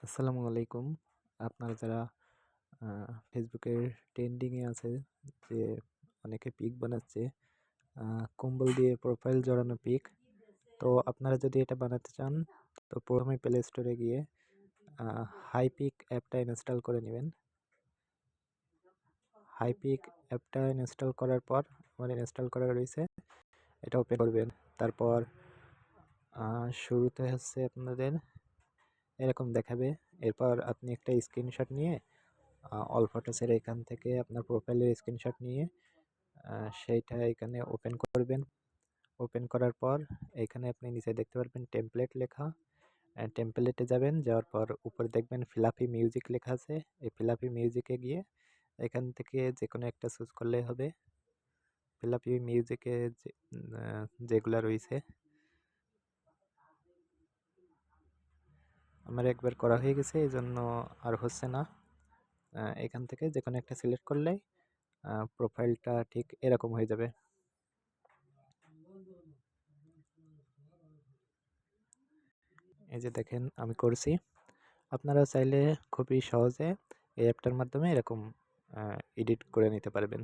আসসালামু আলাইকুম। আপনারা যারা ফেসবুকের ট্রেন্ডিংয়ে আছে যে অনেকে পিক বানাচ্ছে, কম্বল দিয়ে প্রোফাইল জড়ানো পিক। তো আপনারা যদি এটা বানাতে চান, তো প্রথমে প্লে স্টোরে গিয়ে হাইপিক অ্যাপটা ইনস্টল করে নেবেন। হাইপিক অ্যাপটা ইনস্টল করার পর আমার ইনস্টল করা রয়েছে, এটা ওপেন করবেন। তারপর শুরুতে হচ্ছে আপনাদের এরকম দেখাবে। এরপর আপনি একটা স্ক্রিনশট নিয়ে অল ফটোসের এখান থেকে আপনার প্রোফাইলের স্ক্রিনশট নিয়ে সেইটা এখানে ওপেন করবেন। ওপেন করার পর এখানে আপনি নিচে দেখতে পারবেন টেমপ্লেট লেখা। টেমপ্লেটে যাবেন, যাওয়ার পর উপরে দেখবেন ফ্লাফি মিউজিক লেখা আছে। এই ফ্লাফি মিউজিকে গিয়ে এখান থেকে যে কোনো একটা চুজ করলেই হবে। ফ্লাফি মিউজিকে যেগুলা রয়েছে আমার একবার করা হয়ে গেছে, এই জন্য আর হচ্ছে না। এখান থেকে যে কোনো একটা সিলেক্ট করলেই প্রোফাইলটা ঠিক এরকম হয়ে যাবে। এই যে দেখেন আমি করছি। আপনারা চাইলে খুবই সহজে এই অ্যাপটার মাধ্যমে এরকম এডিট করে নিতে পারবেন।